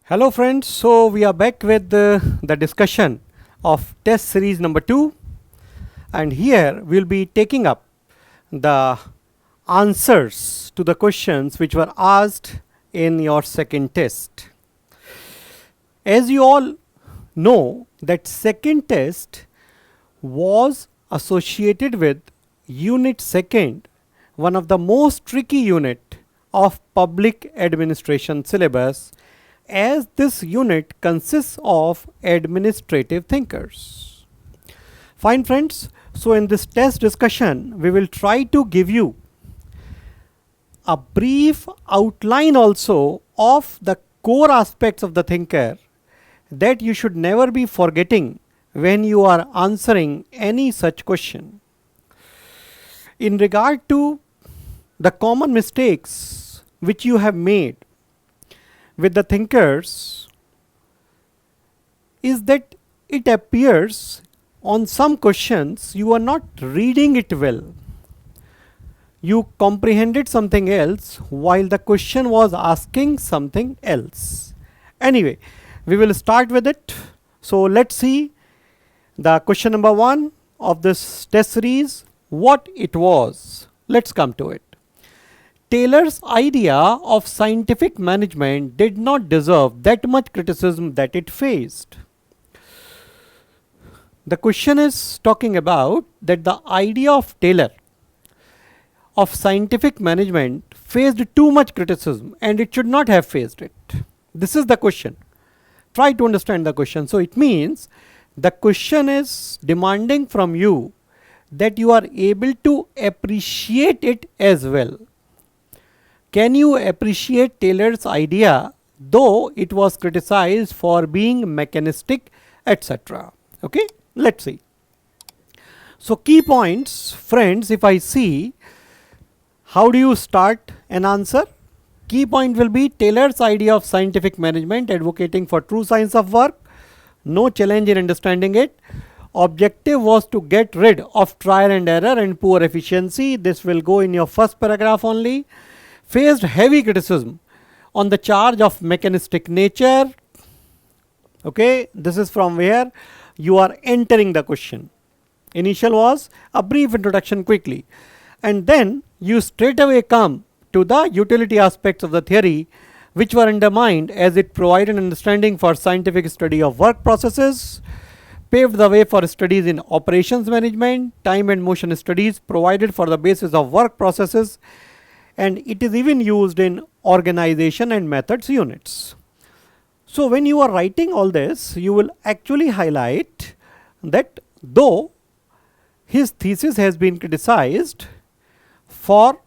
Hello friends, so we are back with the discussion of test series number 2, and here we will be taking up the answers to the questions which were asked in your second test. As you all know that second test was associated with unit second, one of the most tricky unit of public administration syllabus, as this unit consists of administrative thinkers. Fine friends, so in this test discussion we will try to give you a brief outline also of the core aspects of the thinker that you should never be forgetting when you are answering any such question. In regard to the common mistakes which you have made with the thinkers, is that it appears on some questions you are not reading it well. You comprehended something else while the question was asking something else. Anyway, we will start with it. So let's see the question number 1 of this test series, what it was. Let's come to it. Taylor's idea of scientific management did not deserve that much criticism that it faced. The question is talking about that the idea of Taylor of scientific management faced too much criticism and it should not have faced it. This is the question. Try to understand the question. So it means the question is demanding from you that you are able to appreciate it as well. Can you appreciate Taylor's idea though it was criticized for being mechanistic, etc.? Okay, let's see. So key points, friends, if I see, how do you start an answer? Key point will be Taylor's idea of scientific management, advocating for true science of work, no challenge in understanding it. Objective was to get rid of trial and error and poor efficiency. This will go in your first paragraph only. Faced heavy criticism on the charge of mechanistic nature. Okay, this is from where you are entering the question. Initial was a brief introduction quickly, and then you straight away come to the utility aspects of the theory which were undermined as it provided understanding for scientific study of work processes, paved the way for studies in operations management, time and motion studies provided for the basis of work processes, and it is even used in organization and methods units. So when you are writing all this, you will actually highlight that though his thesis has been criticized for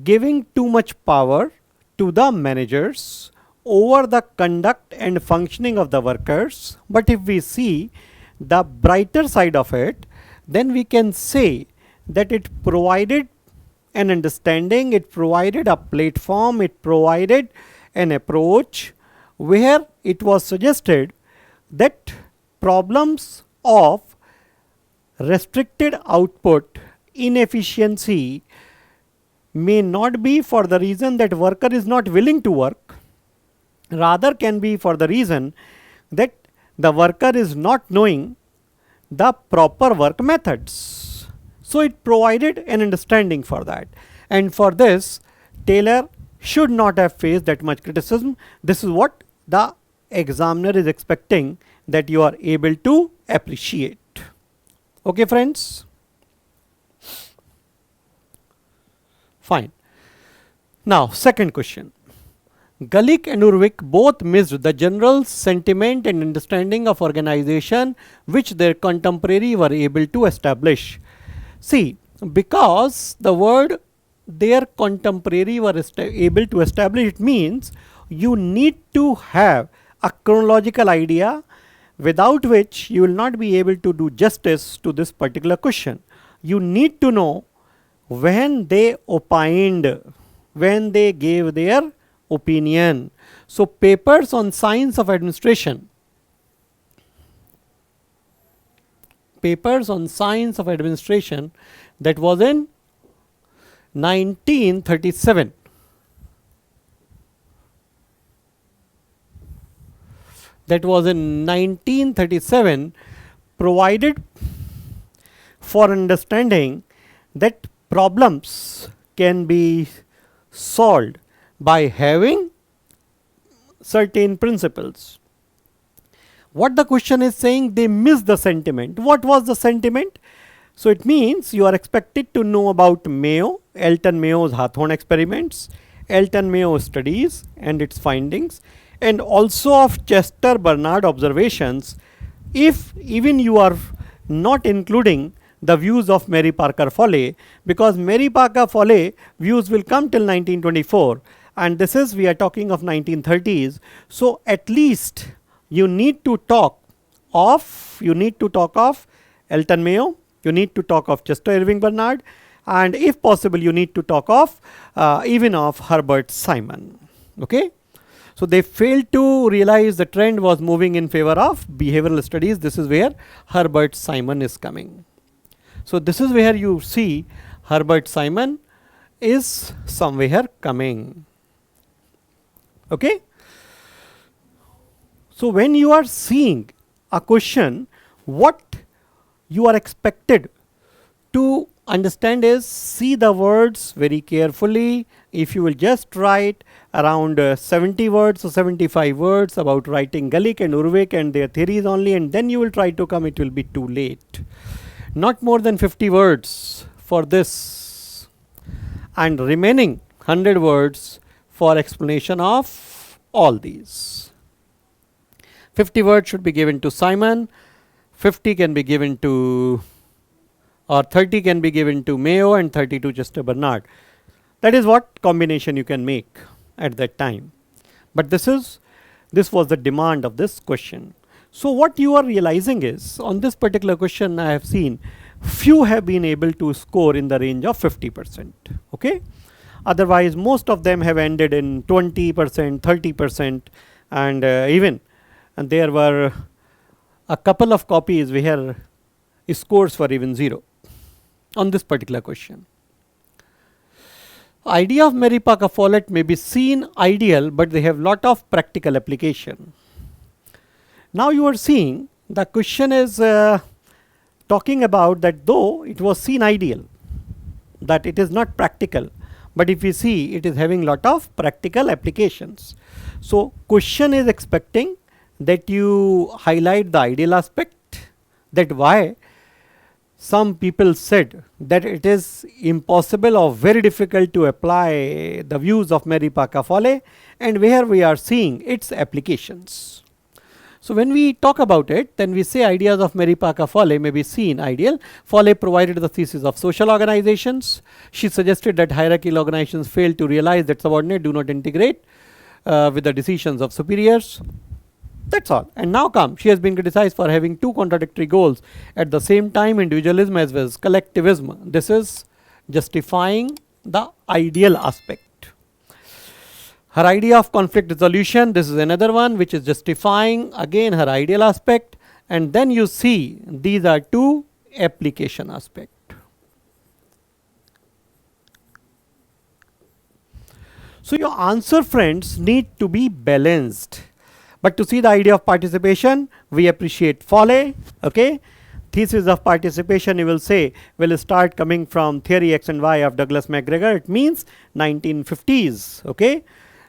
giving too much power to the managers over the conduct and functioning of the workers, but if we see the brighter side of it, then we can say that it provided an understanding, it provided a platform, it provided an approach where it was suggested that problems of restricted output, inefficiency may not be for the reason that worker is not willing to work, rather can be for the reason that the worker is not knowing the proper work methods. So it provided an understanding for that, and for this Taylor should not have faced that much criticism. This is what the examiner is expecting that you are able to appreciate. Okay friends, fine. Now second question. Gulick and Urwik both missed the general sentiment and understanding of organization which their contemporary were able to establish. See, because the word their contemporary were able to establish, it means you need to have a chronological idea without which you will not be able to do justice to this particular question. You need to know when they opined, when they gave their opinion. So papers on science of administration, that was in 1937. that was in 1937 provided for understanding that problems can be solved by having certain principles. What the question is saying, they miss the sentiment. What was the sentiment? So it means you are expected to know about Mayo, Elton Mayo's Hawthorne experiments, Elton Mayo studies and its findings, and also of Chester Bernard observations, if even you are not including the views of Mary Parker Follett, because Mary Parker Follett views will come till 1924, and this is, we are talking of 1930s. So at least you need to talk of Elton Mayo, you need to talk of Chester Irving Bernard, and if possible you need to talk of even of Herbert Simon. Okay. So they failed to realize the trend was moving in favor of behavioral studies. This is where Herbert Simon is coming. So this is where you see Herbert Simon is somewhere coming. Okay. So when you are seeing a question, what you are expected to understand is, see the words very carefully. If you will just write around 70 words or 75 words about writing Gulick and Urwick and their theories only, and then you will try to come, it will be too late. Not more than 50 words for this, and remaining 100 words for explanation of all these. 50 words should be given to Simon, 50 can be given to, or 30 can be given to Mayo, and 30 to Chester Bernard. That is what combination you can make at that time. But this was the demand of this question. So what you are realizing is, on this particular question I have seen few have been able to score in the range of 50%. Okay. Otherwise most of them have ended in 20%, 30%, and even and there were a couple of copies where scores were even 0 on this particular question. Idea of Mary Parker Follett may be seen ideal, but they have lot of practical application. Now you are seeing the question is talking about that though it was seen ideal, that it is not practical, but if we see it is having lot of practical applications. So question is expecting that you highlight the ideal aspect, that why some people said that it is impossible or very difficult to apply the views of Mary Parker Follett, and where we are seeing its applications. So when we talk about it, then we say ideas of Mary Parker Follett may be seen ideal. Follett provided the thesis of social organizations. She suggested that hierarchical organizations fail to realize that subordinates do not integrate with the decisions of superiors. That's all. And now come, she has been criticized for having two contradictory goals at the same time, individualism as well as collectivism. This is justifying the ideal aspect. Her idea of conflict resolution, this is another one which is justifying again her ideal aspect, and then you see these are two application aspect. So your answer, friends, need to be balanced. But to see the idea of participation, we appreciate Follett. Okay. Thesis of participation, you will say, will start coming from theory X and Y of Douglas MacGregor. It means 1950s. Okay.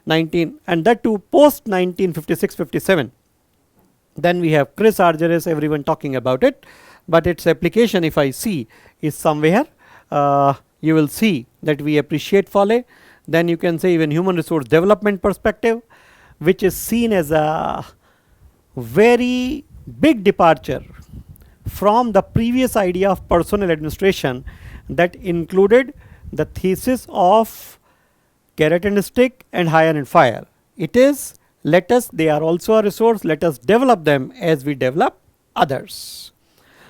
And that too post 1956-57. Then we have Chris Argyris, everyone talking about it, but its application, if I see, is somewhere you will see that we appreciate Follett. Then you can say even human resource development perspective, which is seen as a very big departure from the previous idea of personnel administration that included the thesis of carrot and stick and hire and fire. It is, let us, they are also a resource, let us develop them as we develop others.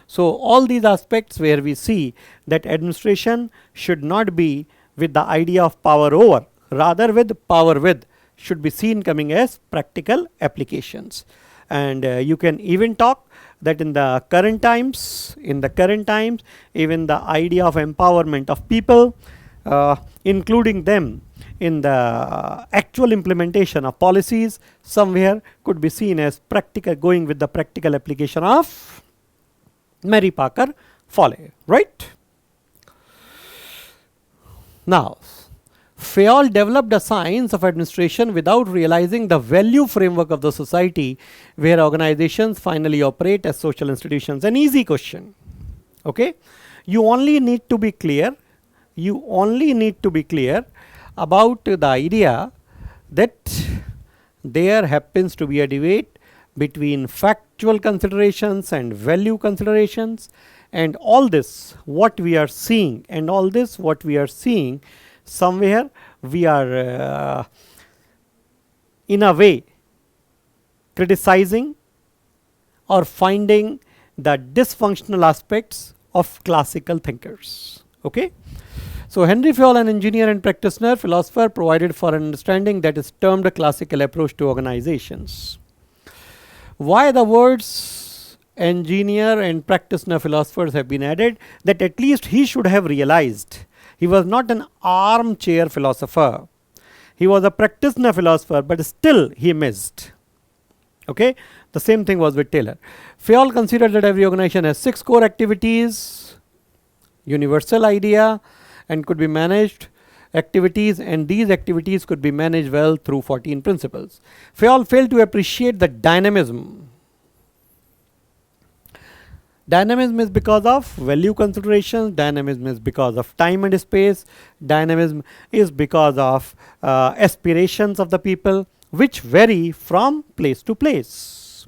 So all these aspects where we see that administration should not be with the idea of power over, rather with power with, should be seen coming as practical applications. And you can even talk that in the current times, even the idea of empowerment of people, including them in the actual implementation of policies somewhere could be seen as practical, going with the practical application of Mary Parker Follett, right? Now, Fayol developed a science of administration without realizing the value framework of the society where organizations finally operate as social institutions. An easy question. Okay? You only need to be clear. You only need to be clear about the idea that there happens to be a debate between factual considerations and value considerations, and all this what we are seeing, somewhere we are in a way criticizing or finding the dysfunctional aspects of classical thinkers. Okay? So Henry Fayol, an engineer and practitioner, philosopher, provided for an understanding that is termed a classical approach to organizations. Why the words engineer and practitioner philosophers have been added? That at least he should have realized he was not an armchair philosopher. He was a practitioner philosopher, but still he missed. Okay? The same thing was with Taylor. Fayol considered that every organization has 6 core activities, universal idea, and could be managed activities, and these activities could be managed well through 14 principles. Fayol failed to appreciate the dynamism. Dynamism is because of value considerations, dynamism is because of time and space, dynamism is because of aspirations of the people which vary from place to place.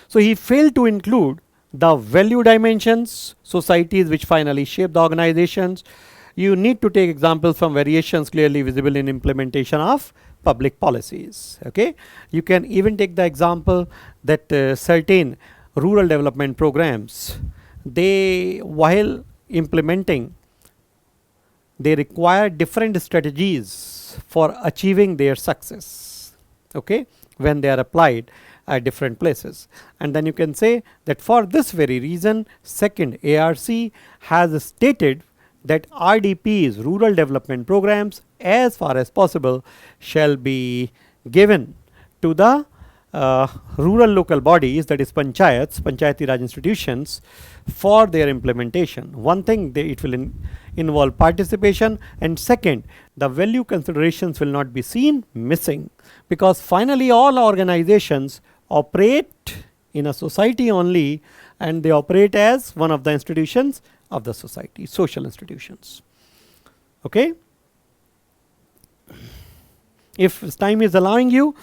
So he failed to include the value dimensions, societies which finally shape the organizations. You need to take examples from variations clearly visible in implementation of public policies. Okay? You can even take the example that certain rural development programs, they while implementing, they require different strategies for achieving their success. Okay? When they are applied at different places. And then you can say that for this very reason, second ARC has stated that RDPs, rural development programs, as far as possible shall be given to the rural local bodies, that is panchayats, Panchayati Raj institutions, for their implementation. One thing, it will involve participation, and second, the value considerations will not be seen missing, because finally all organizations operate in a society only, and they operate as one of the institutions of the society, social institutions. Okay? If time is allowing you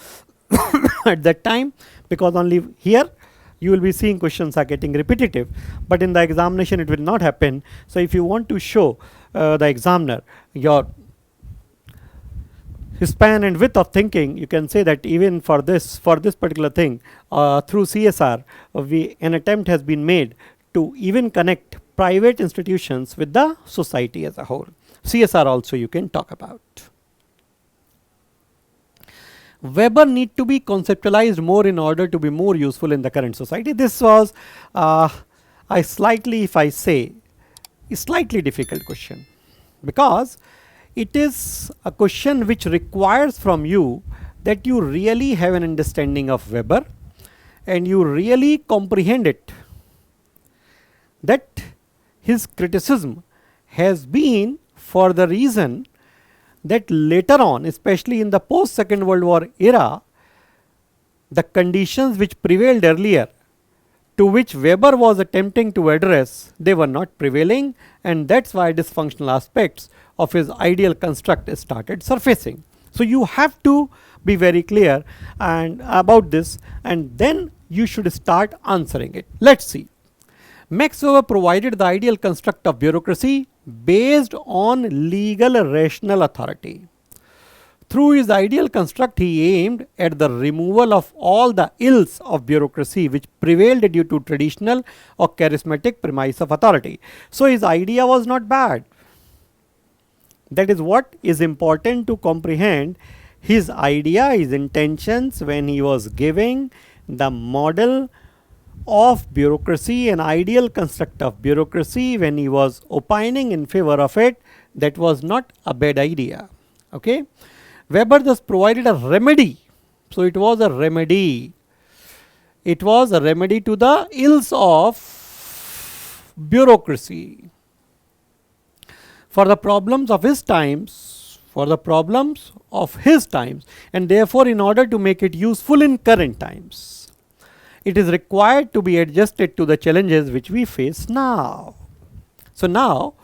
at that time, because only here you will be seeing questions are getting repetitive, but in the examination it will not happen. So if you want to show the examiner your span and width of thinking, you can say that even for this particular thing, through CSR, an attempt has been made to even connect private institutions with the society as a whole. CSR also you can talk about. Weber need to be conceptualized more in order to be more useful in the current society. This was a slightly, if I say, a slightly difficult question, because it is a question which requires from you that you really have an understanding of Weber and you really comprehend it, that his criticism has been for the reason that later on, especially in the post Second World War era, the conditions which prevailed earlier, to which Weber was attempting to address, they were not prevailing, and that's why dysfunctional aspects of his ideal construct started surfacing. So you have to be very clear and about this, and then you should start answering it. Let's see. Max Weber provided the ideal construct of bureaucracy based on legal rational authority. Through his ideal construct, he aimed at the removal of all the ills of bureaucracy which prevailed due to traditional or charismatic premise of authority. So his idea was not bad. That is what is important to comprehend. His idea, his intentions when he was giving the model of bureaucracy, an ideal construct of bureaucracy, when he was opining in favor of it, that was not a bad idea. Okay, Weber thus provided a remedy. So it was a remedy. It was a remedy to the ills of bureaucracy. For the problems of his times, and therefore in order to make it useful in current times, it is required to be adjusted to the challenges which we face now. So now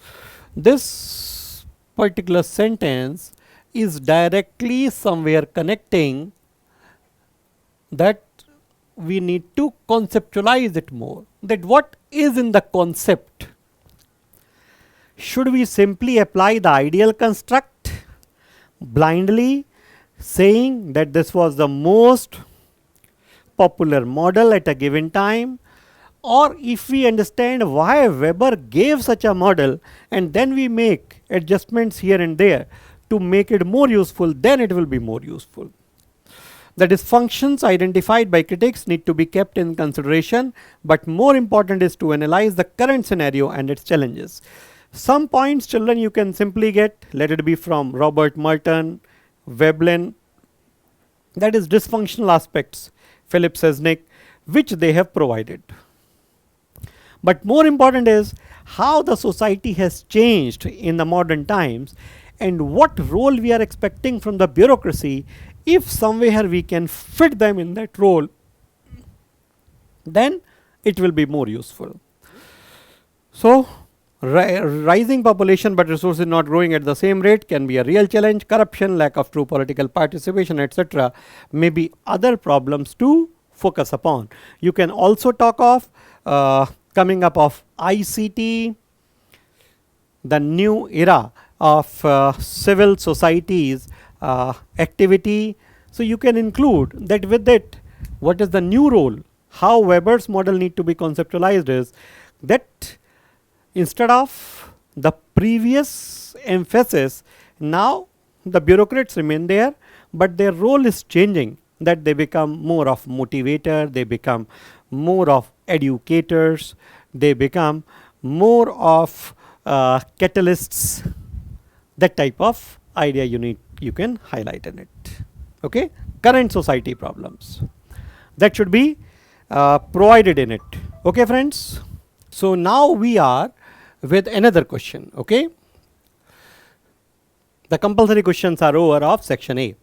this particular sentence is directly somewhere connecting that we need to conceptualize it more, that what is in the concept. Should we simply apply the ideal construct blindly, saying that this was the most popular model at a given time, or if we understand why Weber gave such a model and then we make adjustments here and there to make it more useful, then it will be more useful. The dysfunctions identified by critics need to be kept in consideration, but more important is to analyze the current scenario and its challenges. Some points, children, you can simply get, let it be from Robert Merton, Veblen, that is dysfunctional aspects, Philip Sesnick, which they have provided. But more important is how the society has changed in the modern times and what role we are expecting from the bureaucracy. If somewhere we can fit them in that role, then it will be more useful. So rising population but resources not growing at the same rate can be a real challenge. Corruption, lack of true political participation, etc. may be other problems to focus upon. You can also talk of coming up of ICT, the new era of civil societies activity. So you can include that with it. What is the new role? How Weber's model need to be conceptualized is that instead of the previous emphasis, now the bureaucrats remain there, but their role is changing, that they become more of motivator, they become more of educators, they become more of catalysts. That type of idea you can highlight in it. Okay, current society problems that should be provided in it. Okay, friends. So now we are with another question. Okay, the compulsory questions are over of section A.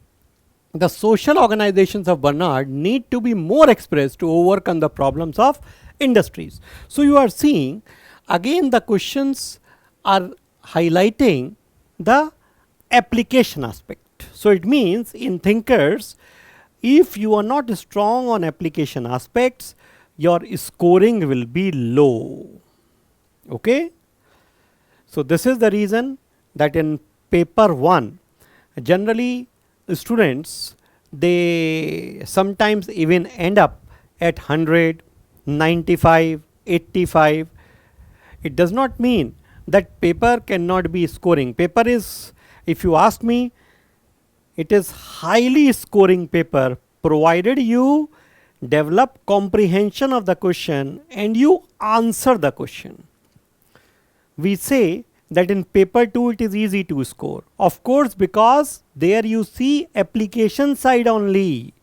The social organizations of Barnard need to be more expressed to overcome the problems of industries. So you are seeing again the questions are highlighting the application aspect. So it means in thinkers, if you are not strong on application aspects, your scoring will be low. Okay. So this is the reason that in paper 1, generally students, they sometimes even end up at 100, 95, 85. It does not mean that paper cannot be scoring. Paper is, if you ask me, it is highly scoring paper provided you develop comprehension of the question and you answer the question. We say that in paper 2 it is easy to score. Of course, because there you see application side only.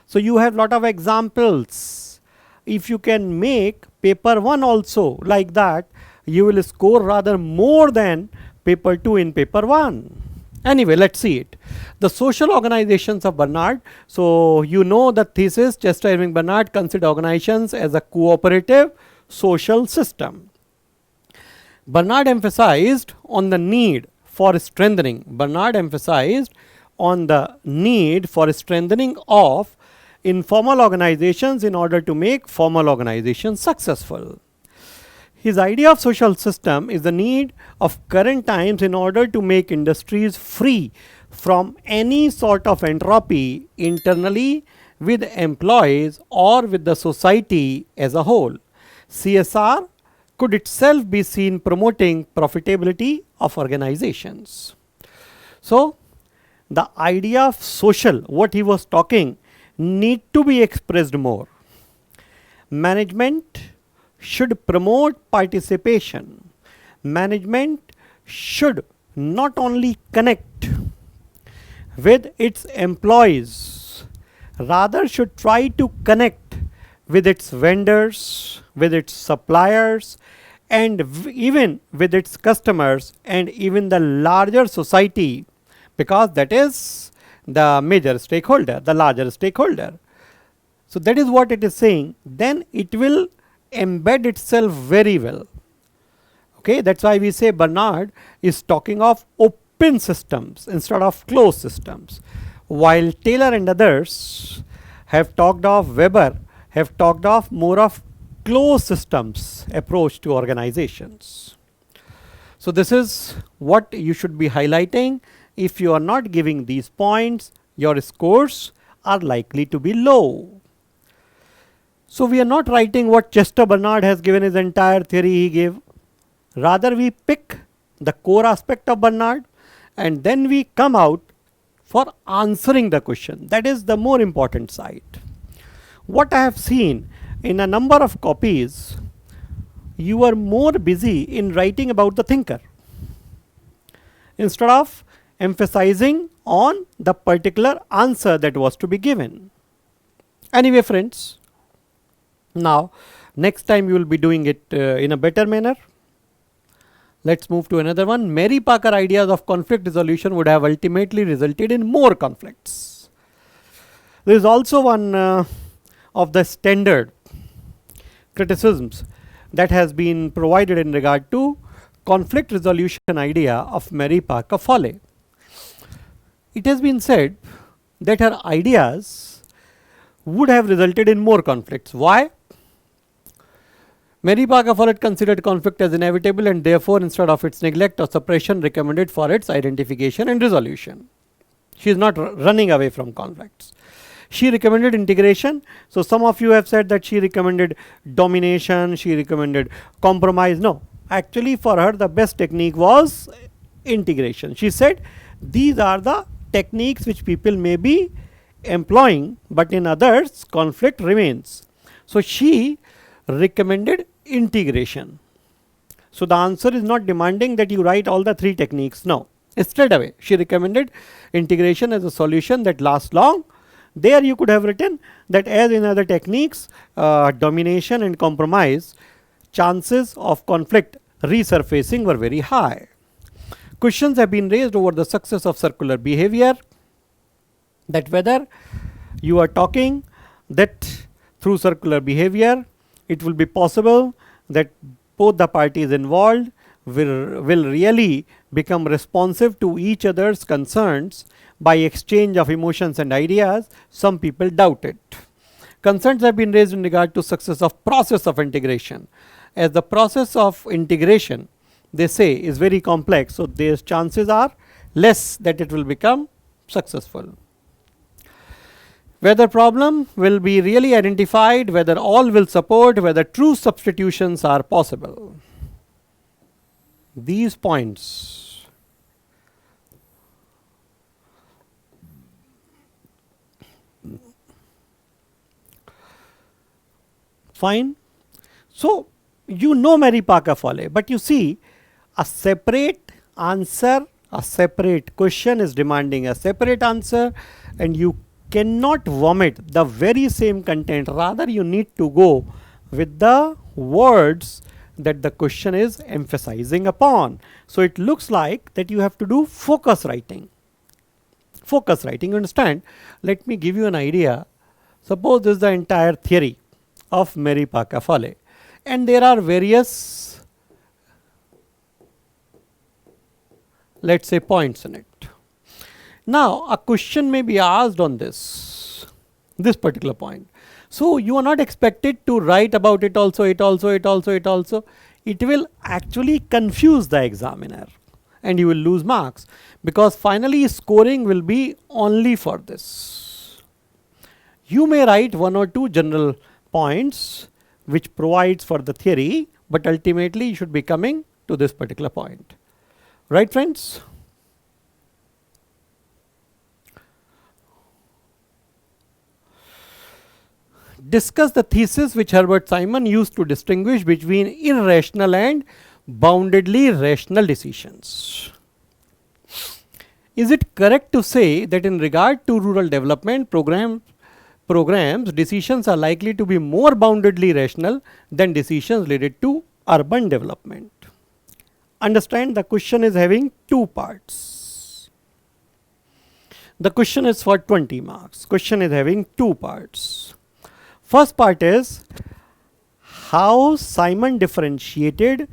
So you have lot of examples. If you can make paper 1 also like that, you will score rather more than paper 2 in paper 1. Anyway, let's see it. The social organizations of Barnard. So you know the thesis, Chester Irving Barnard considered organizations as a cooperative social system. Barnard emphasized on the need for strengthening. Barnard emphasized on the need for strengthening of informal organizations in order to make formal organizations successful. His idea of social system is the need of current times in order to make industries free from any sort of entropy internally with employees or with the society as a whole. CSR could itself be seen promoting profitability of organizations. So the idea of social, what he was talking, need to be expressed more. Management should promote participation. Management should not only connect with its employees, rather should try to connect with its vendors, with its suppliers, and even with its customers and even the larger society, because that is the major stakeholder, the larger stakeholder. So that is what it is saying. Then it will embed itself very well. Okay, that's why we say Bernard is talking of open systems instead of closed systems, while Taylor and others have talked of, Weber have talked of more of closed systems approach to organizations. So this is what you should be highlighting. If you are not giving these points, your scores are likely to be low. So we are not writing what Chester Bernard has given his entire theory he gave. Rather we pick the core aspect of Bernard and then we come out for answering the question. That is the more important side. What I have seen in a number of copies, you are more busy in writing about the thinker instead of emphasizing on the particular answer that was to be given. Anyway friends, now next time you will be doing it in a better manner. Let's move to another one. Mary Parker ideas of conflict resolution would have ultimately resulted in more conflicts. There is also one of the standard criticisms that has been provided in regard to conflict resolution idea of Mary Parker Follett. It has been said that her ideas would have resulted in more conflicts. Why? Mary Parker Follett considered conflict as inevitable and therefore instead of its neglect or suppression recommended for its identification and resolution. She is not running away from conflicts. She recommended integration. So some of you have said that she recommended domination, she recommended compromise. No, actually for her the best technique was integration. She said these are the techniques which people may be employing, but in others conflict remains. So she recommended integration. So the answer is not demanding that you write all the three techniques. No, straight away she recommended integration as a solution that lasts long. There you could have written that as in other techniques, domination and compromise, chances of conflict resurfacing were very high. Questions have been raised over the success of circular behavior, that whether you are talking that through circular behavior it will be possible that both the parties involved will really become responsive to each other's concerns by exchange of emotions and ideas. Some people doubt it. Concerns have been raised in regard to success of process of integration. As the process of integration, they say, is very complex, so their chances are less that it will become successful. Whether problem will be really identified, whether all will support, whether true substitutions are possible. These points fine. So you know Mary Parker Follett, but you see a separate answer, a separate question is demanding a separate answer, and you cannot vomit the very same content. Rather you need to go with the words that the question is emphasizing upon. So it looks like that you have to do focus writing. Focus writing, you understand? Let me give you an idea. Suppose this is the entire theory of Mary Parker Follett, and there are various, let's say, points in it. Now a question may be asked on this particular point. So you are not expected to write about it also, it also, it also, it also. It will actually confuse the examiner and you will lose marks, because finally scoring will be only for this. You may write one or two general points which provides for the theory, but ultimately you should be coming to this particular point. Right, friends? Discuss the thesis which Herbert Simon used to distinguish between irrational and boundedly rational decisions. Is it correct to say that in regard to rural development programs, decisions are likely to be more boundedly rational than decisions related to urban development? Understand, the question is having two parts. The question is for 20 marks. Question is having two parts. First part is how Simon differentiated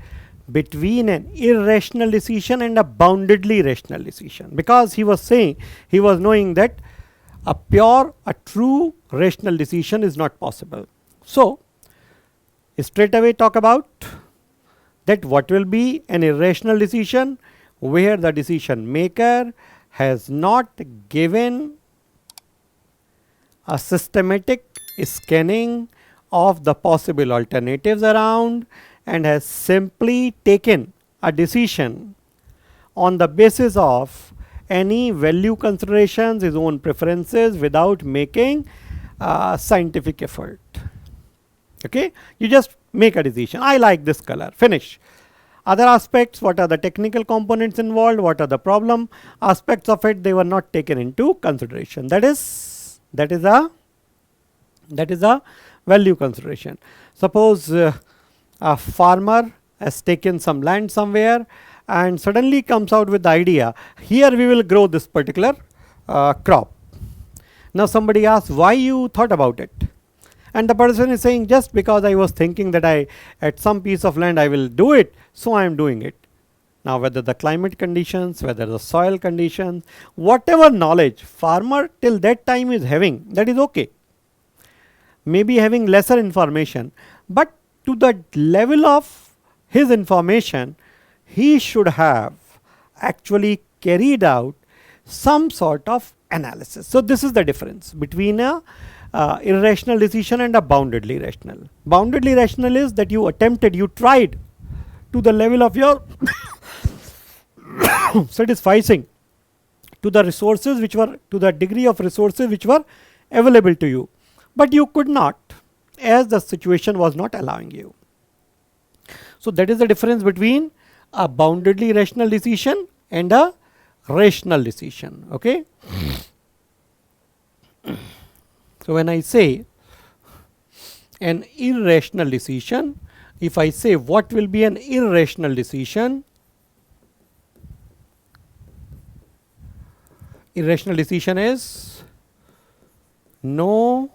between an irrational decision and a boundedly rational decision, because he was saying, he was knowing that a true rational decision is not possible. So straight away talk about that what will be an irrational decision, where the decision maker has not given a systematic scanning of the possible alternatives around and has simply taken a decision on the basis of any value considerations, his own preferences, without making scientific effort. Okay, you just make a decision. I like this color. Finish. Other aspects, what are the technical components involved, what are the problem aspects of it, they were not taken into consideration. That is a value consideration. Suppose a farmer has taken some land somewhere and suddenly comes out with the idea, here we will grow this particular crop. Now somebody asks, why you thought about it? And the person is saying, just because I was thinking that at some piece of land I will do it, so I am doing it. Now whether the climate conditions, whether the soil conditions, whatever knowledge farmer till that time is having, that is okay. Maybe having lesser information, but to the level of his information, he should have actually carried out some sort of analysis. So this is the difference between a irrational decision and a boundedly rational. Boundedly rational is that you attempted, you tried to the level of your satisficing to the resources which were, to the degree of resources which were available to you, but you could not, as the situation was not allowing you. So that is the difference between a boundedly rational decision and a rational decision. Okay. So when I say an irrational decision, if I say what will be an irrational decision, irrational decision is no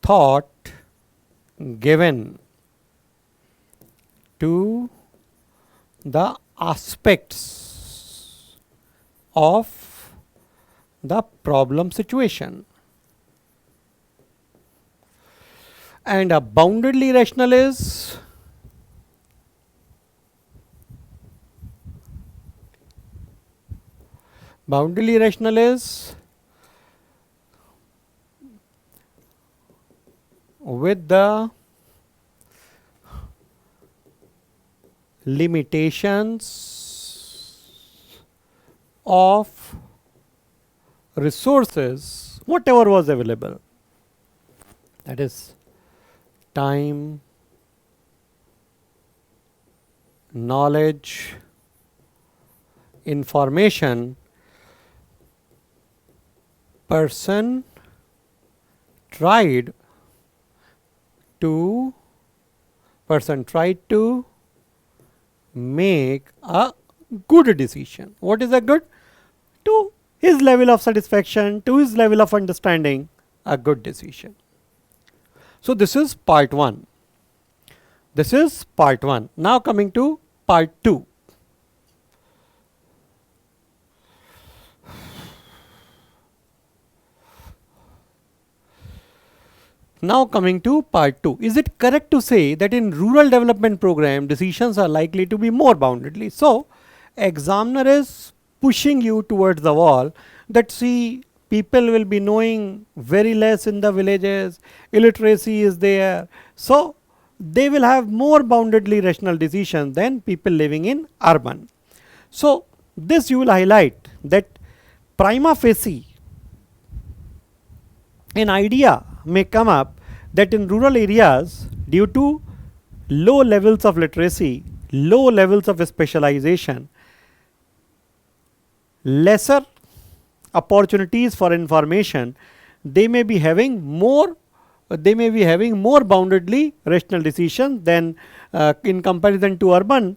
thought given to the aspects of the problem situation. And a boundedly rational is with the limitations of resources, whatever was available, that is time, knowledge, information, person tried to make a good decision. What is a good? To his level of satisfaction, to his level of understanding, a good decision. So this is part 1. This is part 1. Now coming to part 2. Now coming to part 2. Is it correct to say that in rural development program, decisions are likely to be more boundedly? So examiner is pushing you towards the wall that see, people will be knowing very less in the villages, illiteracy is there, so they will have more boundedly rational decisions than people living in urban. So this you will highlight that prima facie an idea may come up that in rural areas, due to low levels of literacy, low levels of specialization, lesser opportunities for information, they may be having more boundedly rational decisions than in comparison to urban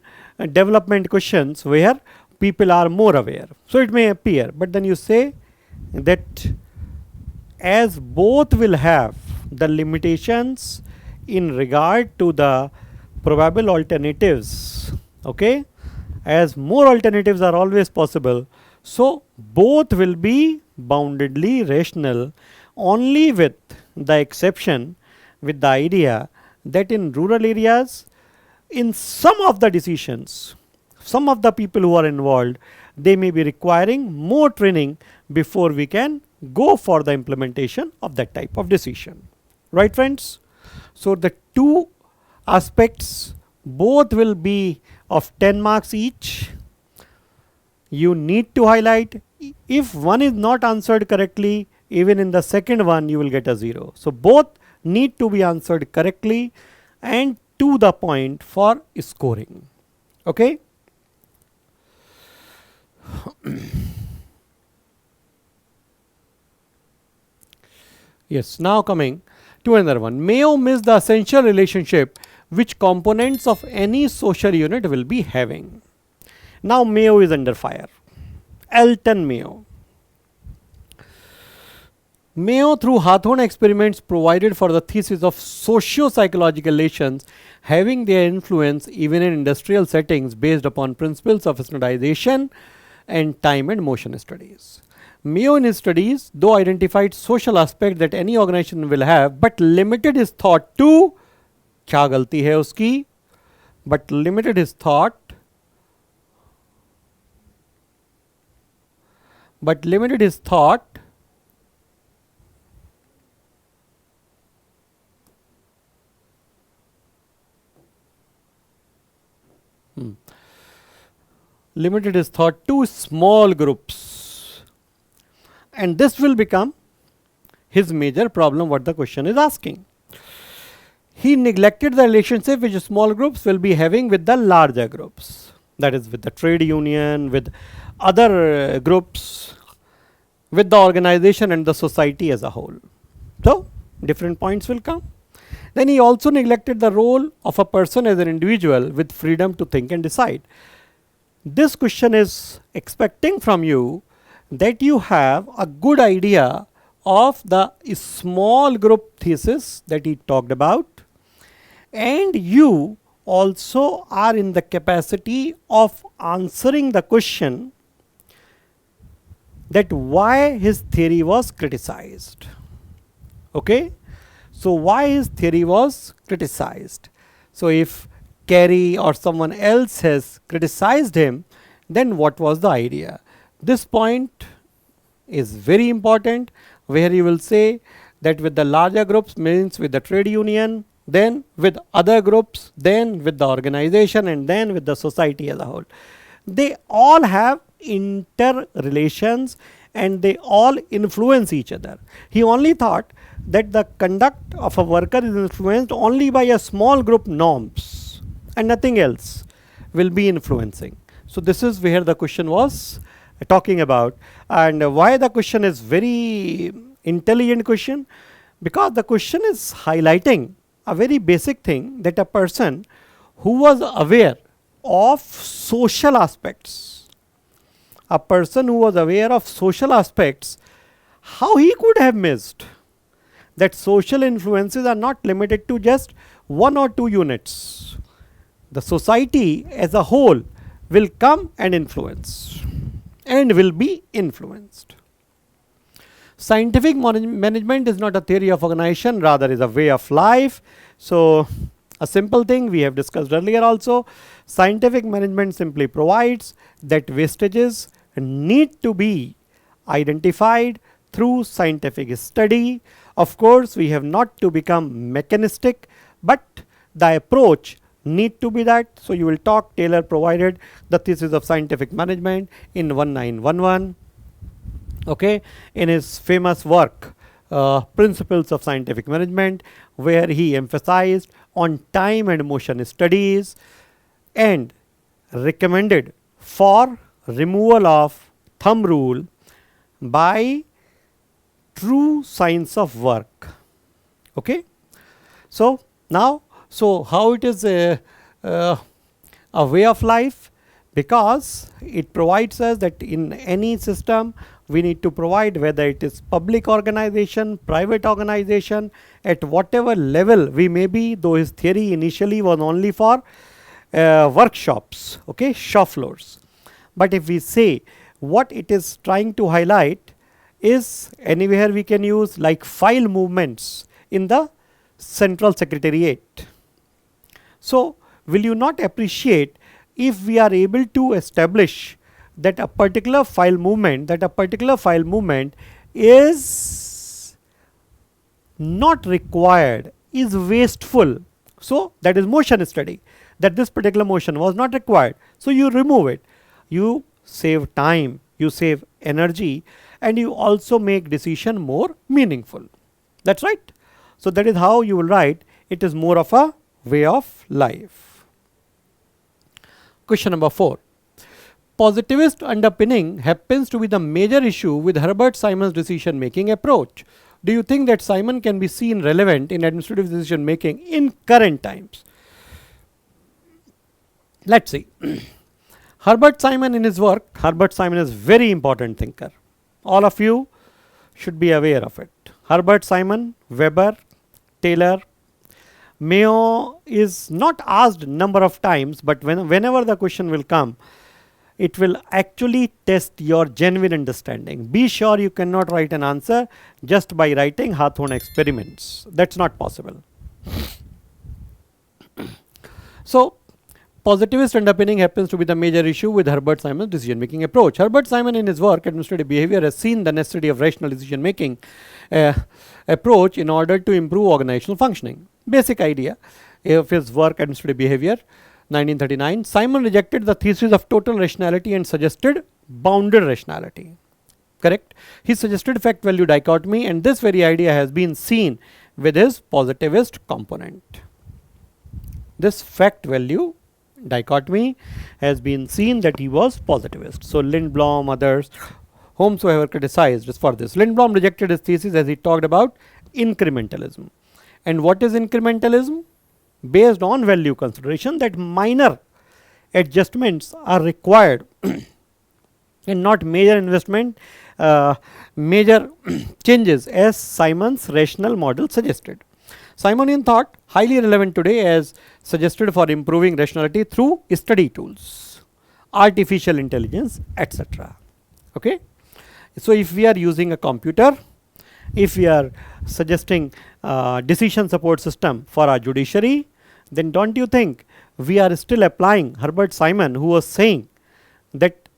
development questions where people are more aware. So it may appear, but then you say that as both will have the limitations in regard to the probable alternatives, okay, as more alternatives are always possible, so both will be boundedly rational, only with the exception, with the idea that in rural areas, in some of the decisions, some of the people who are involved, they may be requiring more training before we can go for the implementation of that type of decision. Right, friends? So the two aspects both will be of 10 marks each. You need to highlight. If one is not answered correctly, even in the second one you will get a 0. So both need to be answered correctly and to the point for scoring. Okay. Yes, now coming to another one. Mayo missed the essential relationship which components of any social unit will be having. Now Mayo is under fire. Elton Mayo. Mayo, through Hawthorne experiments, provided for the thesis of socio-psychological relations having their influence even in industrial settings based upon principles of standardization and time and motion studies. Mayo in his studies, though identified social aspects that any organization will have, but limited his thought to, क्या गलती है उसकी, but limited his thought to small groups, and this will become his major problem, what the question is asking. He neglected the relationship which small groups will be having with the larger groups, that is with the trade union, with other groups, with the organization and the society as a whole. So different points will come. Then he also neglected the role of a person as an individual with freedom to think and decide. This question is expecting from you that you have a good idea of the small group thesis that he talked about, and you also are in the capacity of answering the question that why his theory was criticized. Okay, so why his theory was criticized. So if Carey or someone else has criticized him, then what was the idea? This point is very important, where you will say that with the larger groups means with the trade union, then with other groups, then with the organization, and then with the society as a whole. They all have interrelations and they all influence each other. He only thought that the conduct of a worker is influenced only by a small group norms and nothing else will be influencing. So this is where the question was talking about, and why the question is very intelligent question, because the question is highlighting a very basic thing, that a person who was aware of social aspects, how he could have missed that social influences are not limited to just one or two units. The society as a whole will come and influence and will be influenced. Scientific management is not a theory of organization, rather is a way of life. So a simple thing we have discussed earlier also, scientific management simply provides that wastages need to be identified through scientific study. Of course, we have not to become mechanistic, but the approach need to be that. So you will talk, Taylor provided the thesis of scientific management in 1911, okay, in his famous work Principles of Scientific Management, where he emphasized on time and motion studies and recommended for removal of thumb rule by true science of work. Okay. So now, so how it is a way of life? Because it provides us that in any system we need to provide, whether it is public organization, private organization, at whatever level we may be, though his theory initially was only for workshops, okay, shop floors. But if we say what it is trying to highlight is anywhere we can use like file movements in the central secretariat. So will you not appreciate if we are able to establish that a particular file movement is not required, is wasteful. So that is motion study, that this particular motion was not required. So you remove it. You save time, you save energy, and you also make decision more meaningful. That's right. So that is how you will write, it is more of a way of life. Question number 4. Positivist underpinning happens to be the major issue with Herbert Simon's decision making approach. Do you think that Simon can be seen relevant in administrative decision making in current times? Let's see. Herbert Simon in his work, Herbert Simon is very important thinker. All of you should be aware of it. Herbert Simon, Weber, Taylor. Mayo is not asked number of times, but whenever the question will come, it will actually test your genuine understanding. Be sure you cannot write an answer just by writing Hawthorne experiments. That's not possible. So positivist underpinning happens to be the major issue with Herbert Simon's decision making approach. Herbert Simon in his work Administrative Behavior has seen the necessity of rational decision making approach in order to improve organizational functioning. Basic idea of his work Administrative Behavior, 1939, Simon rejected the thesis of total rationality and suggested bounded rationality. Correct? He suggested fact value dichotomy, and this very idea has been seen with his positivist component. This fact value dichotomy has been seen that he was positivist. So Lindblom, others, whomsoever criticized for this. Lindblom rejected his thesis as he talked about incrementalism. And what is incrementalism? Based on value consideration, that minor adjustments are required and not major investment, major changes, as Simon's rational model suggested. Simonian thought highly relevant today as suggested for improving rationality through study tools, artificial intelligence, etc. Okay. So if we are using a computer, if we are suggesting decision support system for our judiciary, then don't you think we are still applying Herbert Simon, who was saying that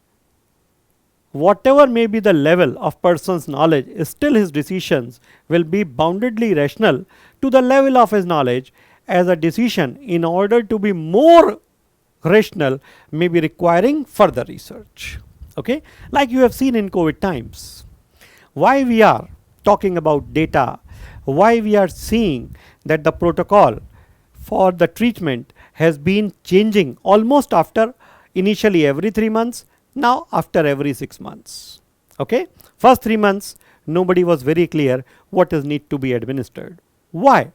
whatever may be the level of person's knowledge, still his decisions will be boundedly rational to the level of his knowledge, as a decision in order to be more rational may be requiring further research. Okay, like you have seen in COVID times. Why we are talking about data, why we are seeing that the protocol for the treatment has been changing almost after initially every 3 months, now after every 6 months. Okay, first 3 months nobody was very clear what is need to be administered. Why?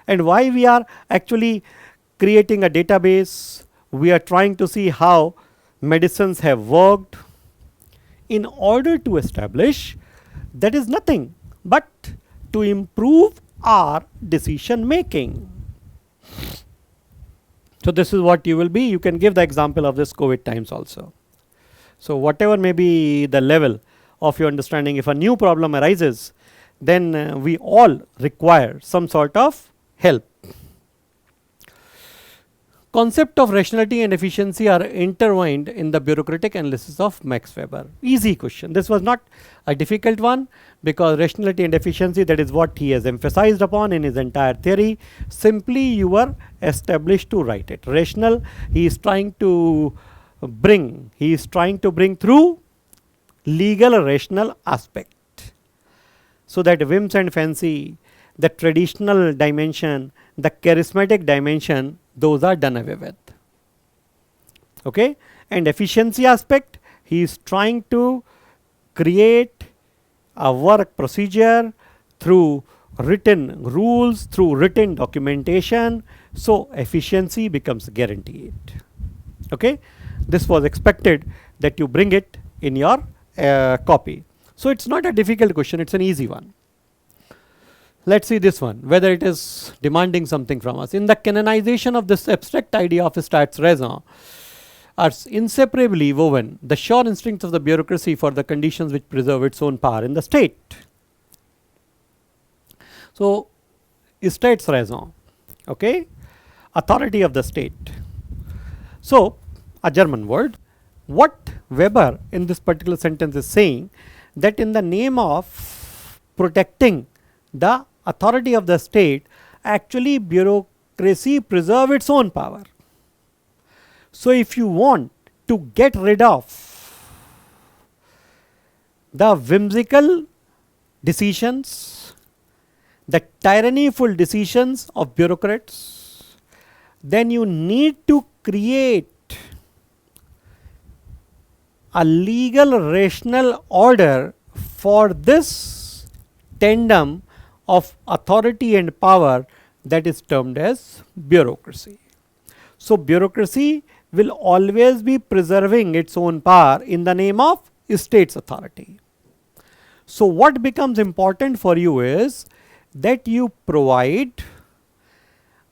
And why we are actually creating a database, we are trying to see how medicines have worked in order to establish that is nothing but to improve our decision making. So this is what you will be. You can give the example of this COVID times also. So whatever may be the level of your understanding, if a new problem arises, then we all require some sort of help. Concept of rationality and efficiency are intertwined in the bureaucratic analysis of Max Weber. Easy question. This was not a difficult one, because rationality and efficiency, that is what he has emphasized upon in his entire theory. Simply you were established to write it. Rational, he is trying to bring through legal rational aspect, so that whims and fancy, the traditional dimension, the charismatic dimension, those are done away with. Okay, and efficiency aspect, He is trying to create a work procedure through written rules, through written documentation, so efficiency becomes guaranteed. Okay, this was expected that you bring it in your copy. So it's not a difficult question, it's an easy one. Let's see this one, whether it is demanding something from us. In the canonization of this abstract idea of states raison are inseparably woven the sure instincts of the bureaucracy for the conditions which preserve its own power in the state. So, states raison, okay, authority of the state. So, a German word. What Weber in this particular sentence is saying, that in the name of protecting the authority of the state, actually bureaucracy preserve its own power. So if you want to get rid of the whimsical decisions, the tyrannyful decisions of bureaucrats, then you need to create a legal rational order for this tandem of authority and power that is termed as bureaucracy. So bureaucracy will always be preserving its own power in the name of state's authority. So what becomes important for you is that you provide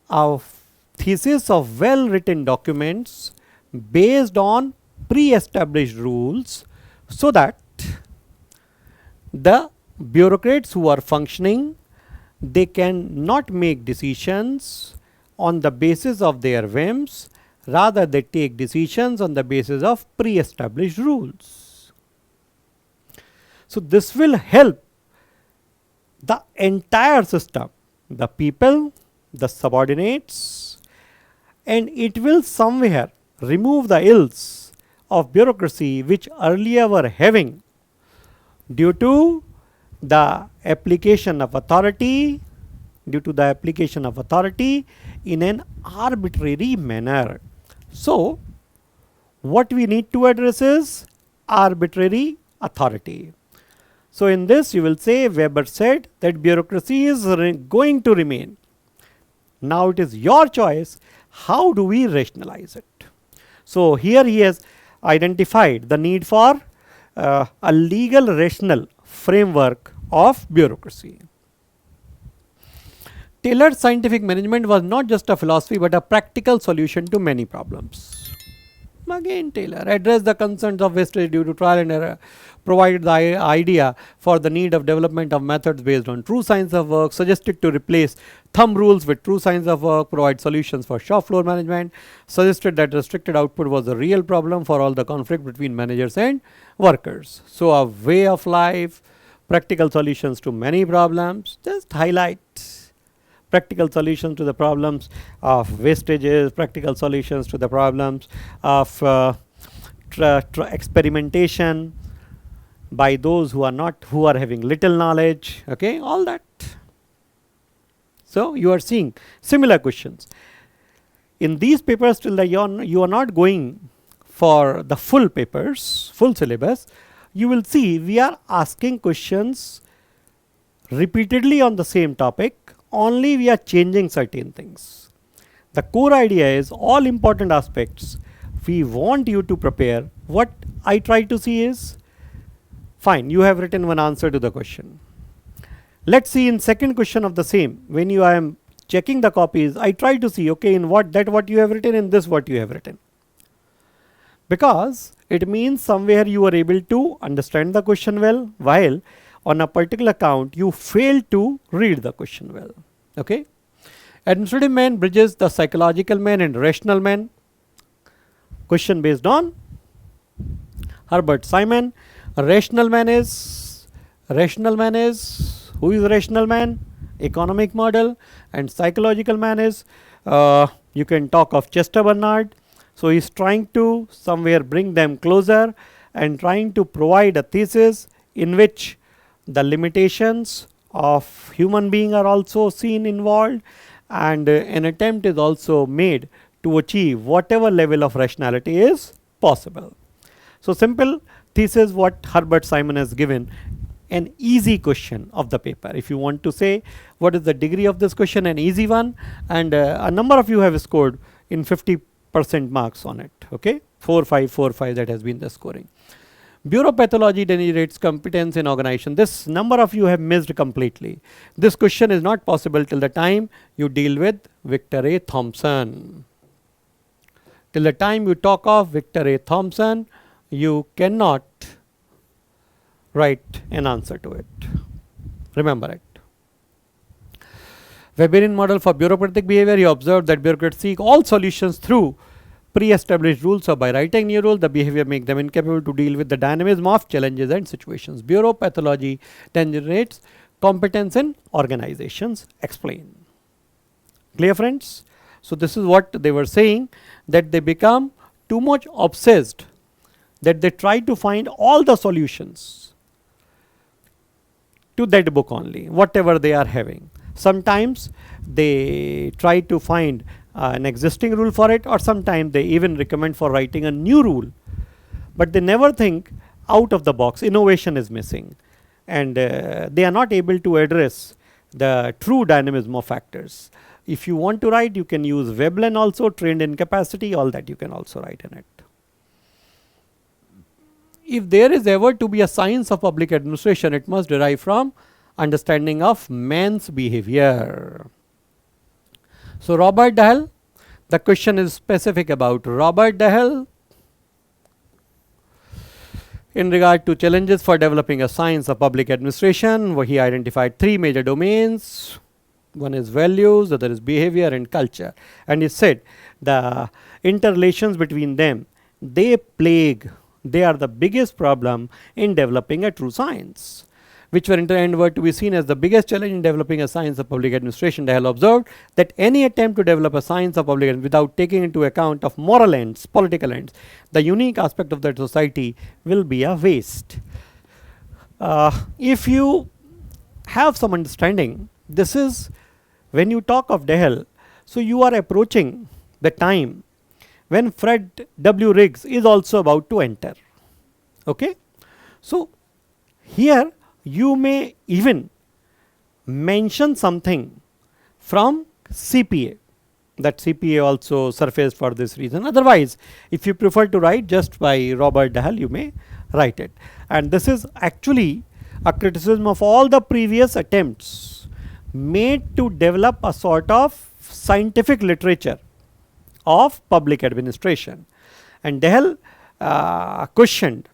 a thesis of well written documents based on pre-established rules, so that the bureaucrats who are functioning, they can not make decisions on the basis of their whims, rather they take decisions on the basis of pre-established rules. So this will help the entire system, the people, the subordinates, and it will somewhere remove the ills of bureaucracy which earlier were having due to the application of authority, in an arbitrary manner. So what we need to address is arbitrary authority. So in this you will say, Weber said that bureaucracy is going to remain. Now it is your choice, how do we rationalize it? So here he has identified the need for a legal rational framework of bureaucracy. Taylor's scientific management was not just a philosophy but a practical solution to many problems. Again, Taylor addressed the concerns of wastage due to trial and error, provided the idea for the need of development of methods based on true science of work, suggested to replace thumb rules with true science of work, provide solutions for shop floor management, suggested that restricted output was a real problem for all the conflict between managers and workers. So a way of life, practical solutions to many problems, just highlight practical solutions to the problems of wastages, practical solutions to the problems of experimentation by those who are having little knowledge, okay, all that. So you are seeing similar questions in these papers. Till you are not going for the full papers, full syllabus, you will see we are asking questions repeatedly on the same topic, only we are changing certain things. The core idea is all important aspects we want you to prepare. What I try to see is, fine, you have written one answer to the question. Let's see in second question of the same, when I am checking the copies, I try to see, okay, in what you have written, in this what you have written, because it means somewhere you are able to understand the question well, while on a particular count you fail to read the question well. Okay, administrative man bridges the psychological man and rational man. Question based on Herbert Simon. Rational man is who is rational man? Economic model. And psychological man is you can talk of Chester Bernard. So he is trying to somewhere bring them closer and trying to provide a thesis in which the limitations of human being are also seen involved, and an attempt is also made to achieve whatever level of rationality is possible. So simple thesis what Herbert Simon has given, an easy question of the paper. If you want to say what is the degree of this question, an easy one, and a number of you have scored in 50% marks on it. Okay, 4 5 4 5, that has been the scoring. Bureaupathology degenerates competence in organization. This number of you have missed completely. This question is not possible till the time you deal with Victor A. Thompson. Till the time you talk of Victor A. Thompson, you cannot write an answer to it. Remember it. Weberian model for bureaucratic behavior, you observed that bureaucrats seek all solutions through pre-established rules, or by writing new rules, the behavior make them incapable to deal with the dynamism of challenges and situations. Bureaupathology then generates competence in organizations. Explain. Clear, friends? So this is what they were saying, that they become too much obsessed, that they try to find all the solutions to that book only, whatever they are having. Sometimes they try to find an existing rule for it, or sometimes they even recommend for writing a new rule, but they never think out of the box. Innovation is missing, and they are not able to address the true dynamism of factors. If you want to write, you can use Veblen also, trained in capacity, all that you can also write in it. If there is ever to be a science of public administration, it must derive from understanding of man's behavior. So Robert Dahl, the question is specific about Robert Dahl in regard to challenges for developing a science of public administration, where he identified 3 major domains. One is values, the other is behavior and culture, and he said the interrelations between them, they are the biggest problem in developing a true science, which were in the end were to be seen as the biggest challenge in developing a science of public administration. Dahl observed that any attempt to develop a science of public administration without taking into account of moral ends, political ends, the unique aspect of that society, will be a waste. If you have some understanding, this is when you talk of Dahl, so you are approaching the time when Fred W. Riggs is also about to enter. Okay, so here you may even mention something from CPA, that CPA also surfaced for this reason. Otherwise, if you prefer to write just by Robert Dahl, you may write it. And this is actually a criticism of all the previous attempts made to develop a sort of scientific literature of public administration. And Dahl questioned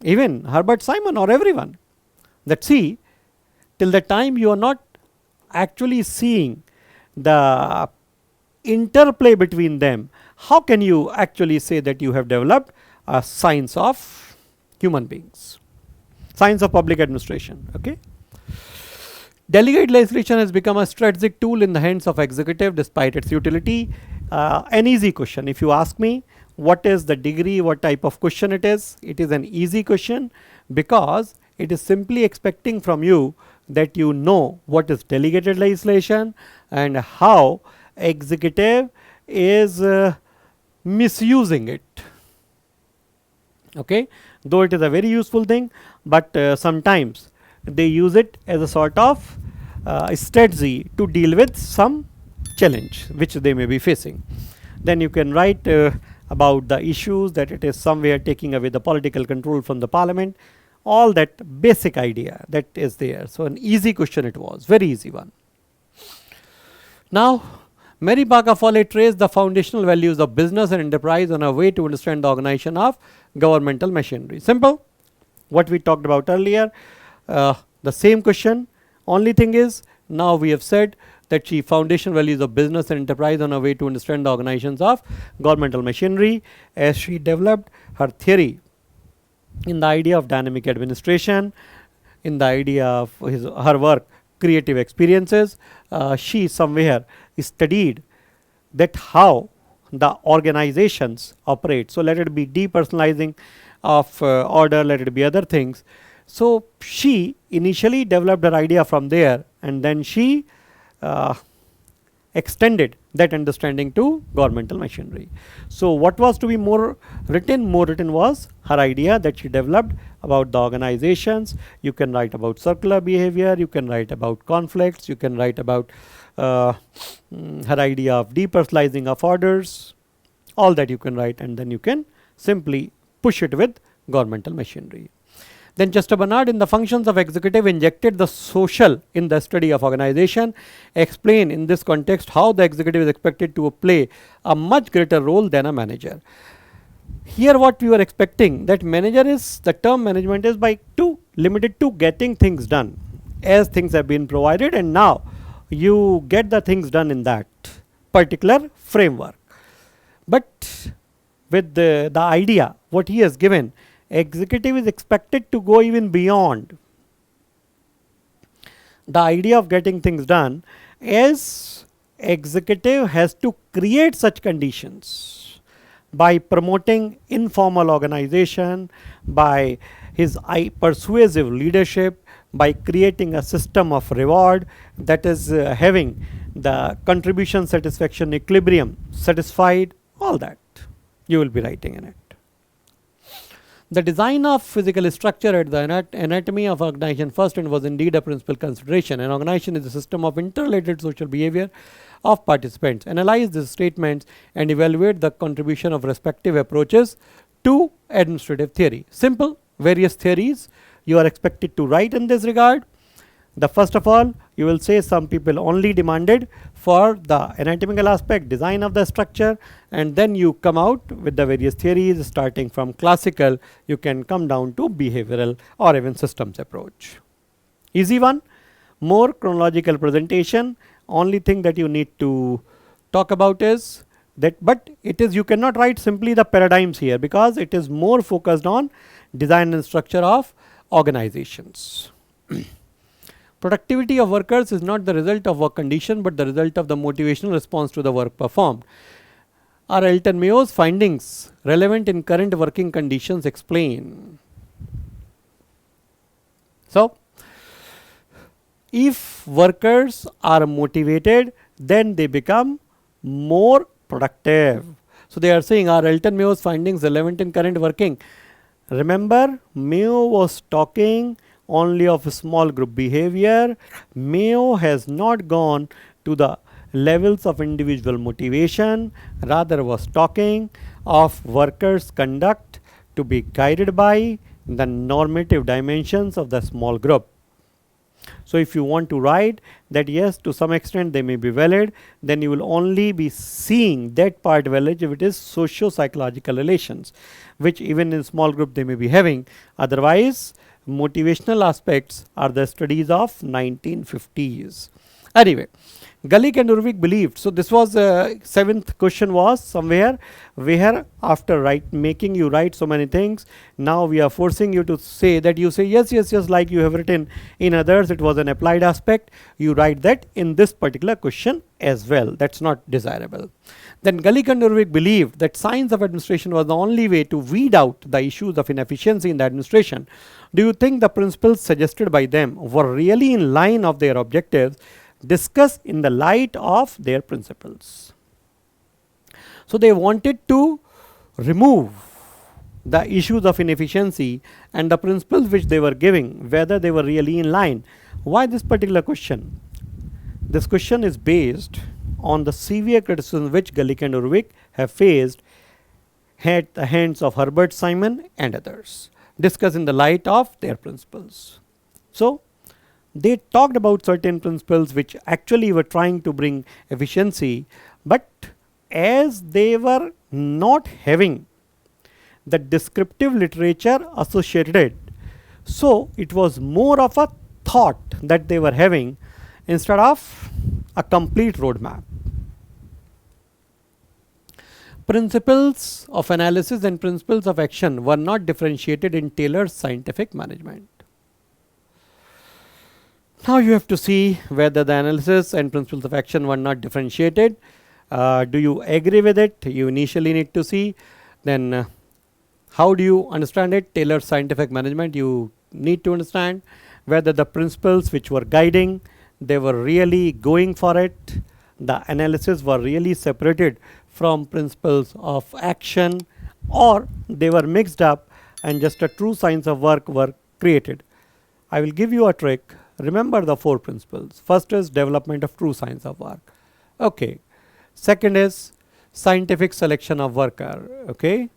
even Herbert Simon or everyone, that see, till the time you are not actually seeing the interplay between them, how can you actually say that you have developed a science of human beings, science of public administration? Okay. Delegate legislation has become a strategic tool in the hands of executive despite its utility. An easy question. If you ask me what is the degree, what type of question it is an easy question, because it is simply expecting from you that you know what is delegated legislation and how executive is misusing it. Okay, though it is a very useful thing, but sometimes they use it as a sort of strategy to deal with some challenge which they may be facing. Then you can write about the issues, that it is somewhere taking away the political control from the parliament, all that basic idea that is there. So an easy question it was, very easy one. Now Mary Baker Foley traced the foundational values of business and enterprise on a way to understand the organization of governmental machinery. Simple, what we talked about earlier, the same question, only thing is now we have said that she foundation values of business and enterprise on a way to understand the organizations of governmental machinery, as she developed her theory in the idea of dynamic administration, in the idea of her work creative experiences. She somewhere studied that how the organizations operate. So let it be depersonalizing of order, let it be other things. So she initially developed her idea from there, and then she extended that understanding to governmental machinery. So what was to be more written? More written was her idea that she developed about the organizations. You can write about circular behavior, you can write about conflicts, you can write about her idea of depersonalizing of orders, all that you can write, and then you can simply push it with governmental machinery. Then Chester Barnard, in the functions of executive, injected the social in the study of organization. Explain in this context how the executive is expected to play a much greater role than a manager. Here what we were expecting, that manager is, the term management is limited to getting things done as things have been provided, and now you get the things done in that particular framework. But with the idea what he has given, executive is expected to go even beyond the idea of getting things done, as executive has to create such conditions by promoting informal organization, by his persuasive leadership, by creating a system of reward that is having the contribution satisfaction equilibrium satisfied, all that you will be writing in it. The design of physical structure at the anatomy of organization first and was indeed a principal consideration. An organization is a system of interrelated social behavior of participants. Analyze these statements and evaluate the contribution of respective approaches to administrative theory. Simple, various theories you are expected to write in this regard. The first of all, you will say some people only demanded for the anatomical aspect, design of the structure, and then you come out with the various theories starting from classical, you can come down to behavioral or even systems approach. Easy one, more chronological presentation. Only thing that you need to talk about is that, but it is, you cannot write simply the paradigms here because it is more focused on design and structure of organizations. Productivity of workers is not the result of work condition, but the result of the motivational response to the work performed. Are Elton Mayo's findings relevant in current working conditions? Explain. So, if workers are motivated, then they become more productive. So, they are saying, are Elton Mayo's findings relevant in current working? Remember, Mayo was talking only of a small group behavior. Mayo has not gone to the levels of individual motivation, rather was talking of workers' conduct to be guided by the normative dimensions of the small group. So, if you want to write that yes, to some extent they may be valid, then you will only be seeing that part valid if it is socio-psychological relations, which even in small group they may be having. Otherwise, motivational aspects are the studies of 1950s. Anyway, Gulick and Urvik believed. So this was seventh question was somewhere where after making you write so many things, now we are forcing you to say that you say yes, yes, yes, like you have written in others, it was an applied aspect. You write that in this particular question as well. That's not desirable. Then Gulick and Urvik believed that science of administration was the only way to weed out the issues of inefficiency in the administration. Do you think the principles suggested by them were really in line of their objectives? Discuss in the light of their principles. So they wanted to remove the issues of inefficiency and the principles which they were giving, whether they were really in line. Why this particular question? This question is based on the severe criticism which Gulick and Urvik have faced at the hands of Herbert Simon and others. Discuss in the light of their principles. So they talked about certain principles which actually were trying to bring efficiency, but as they were not having the descriptive literature associated, so it was more of a thought that they were having instead of a complete roadmap. Principles of analysis and principles of action were not differentiated in Taylor's scientific management. Now you have to see whether the analysis and principles of action were not differentiated. Do you agree with it? You initially need to see. Then how do you understand it? Taylor's scientific management, you need to understand whether the principles which were guiding, they were really going for it. the analysis were really separated from principles of action, or they were mixed up and just a true science of work were created. I will give you a trick. Remember the 4 principles. First is development of true science of work. Okay. Second is scientific selection of worker. Okay.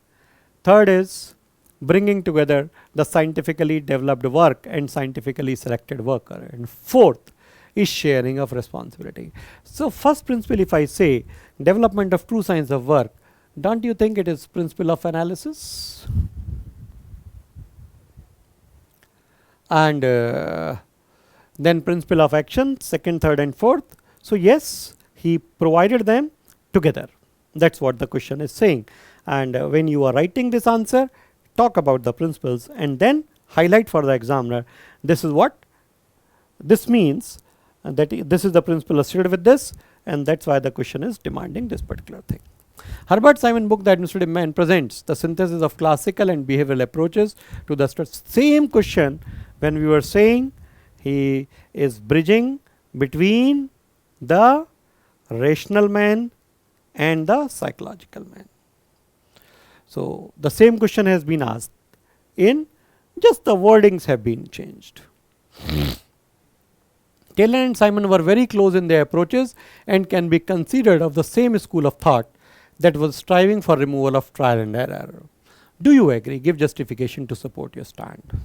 Third is bringing together the scientifically developed work and scientifically selected worker. And fourth is sharing of responsibility. So first principle, if I say development of true science of work, don't you think it is principle of analysis? And then principle of action, second, third and fourth. So yes, he provided them together. That's what the question is saying. And when you are writing this answer, talk about the principles and then highlight for the examiner. This is what this means, that this is the principle associated with this, and that's why the question is demanding this particular thing. Herbert Simon book, The Administrative Man, presents the synthesis of classical and behavioral approaches to the same question. When we were saying he is bridging between the rational man and the psychological man. So the same question has been asked, in just the wordings have been changed. Taylor and Simon were very close in their approaches and can be considered of the same school of thought that was striving for removal of trial and error. Do you agree? Give justification to support your stand.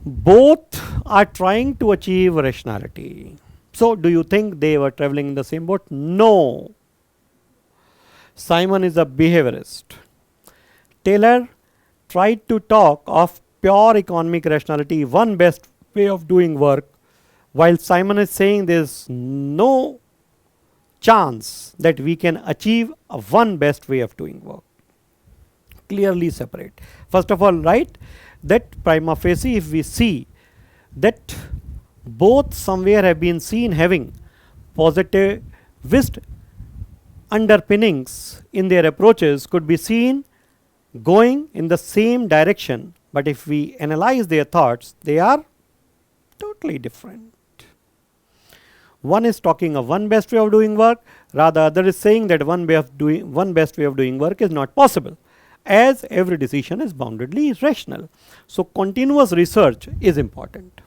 Both are trying to achieve rationality. So do you think they were traveling in the same boat? No. Simon is a behaviorist. Taylor tried to talk of pure economic rationality, one best way of doing work, while Simon is saying there is no chance that we can achieve a one best way of doing work. Clearly separate. First of all, right, that prima facie, if we see that both somewhere have been seen having positivist underpinnings in their approaches, could be seen going in the same direction, but if we analyze their thoughts, they are totally different. One is talking of one best way of doing work, rather other is saying that one best way of doing work is not possible, as every decision is boundedly rational. So continuous research is important.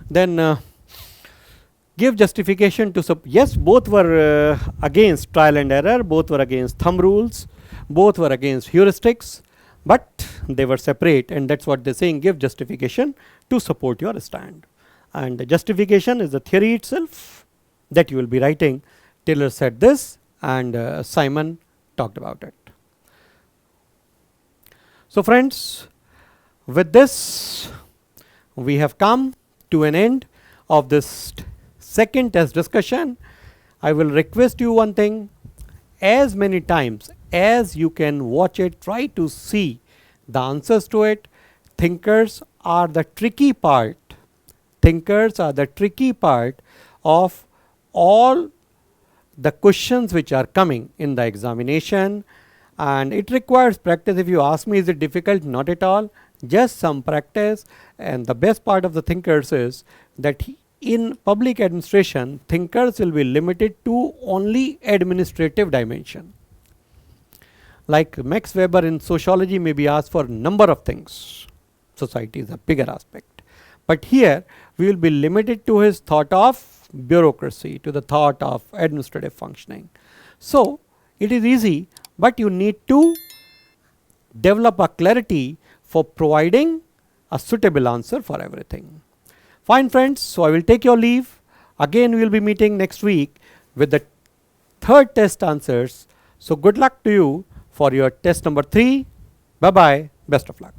Then give justification to yes, both were against trial and error, both were against thumb rules, both were against heuristics, but they were separate, and that's what they're saying. Give justification to support your stand. And the justification is the theory itself that you will be writing. Taylor said this, and Simon talked about it. So friends, with this we have come to an end of this second test discussion. I will request you one thing: as many times as you can watch it, try to see the answers to it. Thinkers are the tricky part. Thinkers are the tricky part of all the questions which are coming in the examination, and it requires practice. If you ask me, is it difficult? Not at all, just some practice. And the best part of the thinkers is that in public administration, thinkers will be limited to only administrative dimension. Like Max Weber in sociology may be asked for a number of things. Society is a bigger aspect. But here we will be limited to his thought of bureaucracy, to the thought of administrative functioning. So it is easy, but you need to develop a clarity for providing a suitable answer for everything. Fine friends, so I will take your leave. Again we will be meeting next week with the third test answers. So good luck to you for your test number 3. Bye bye, best of luck.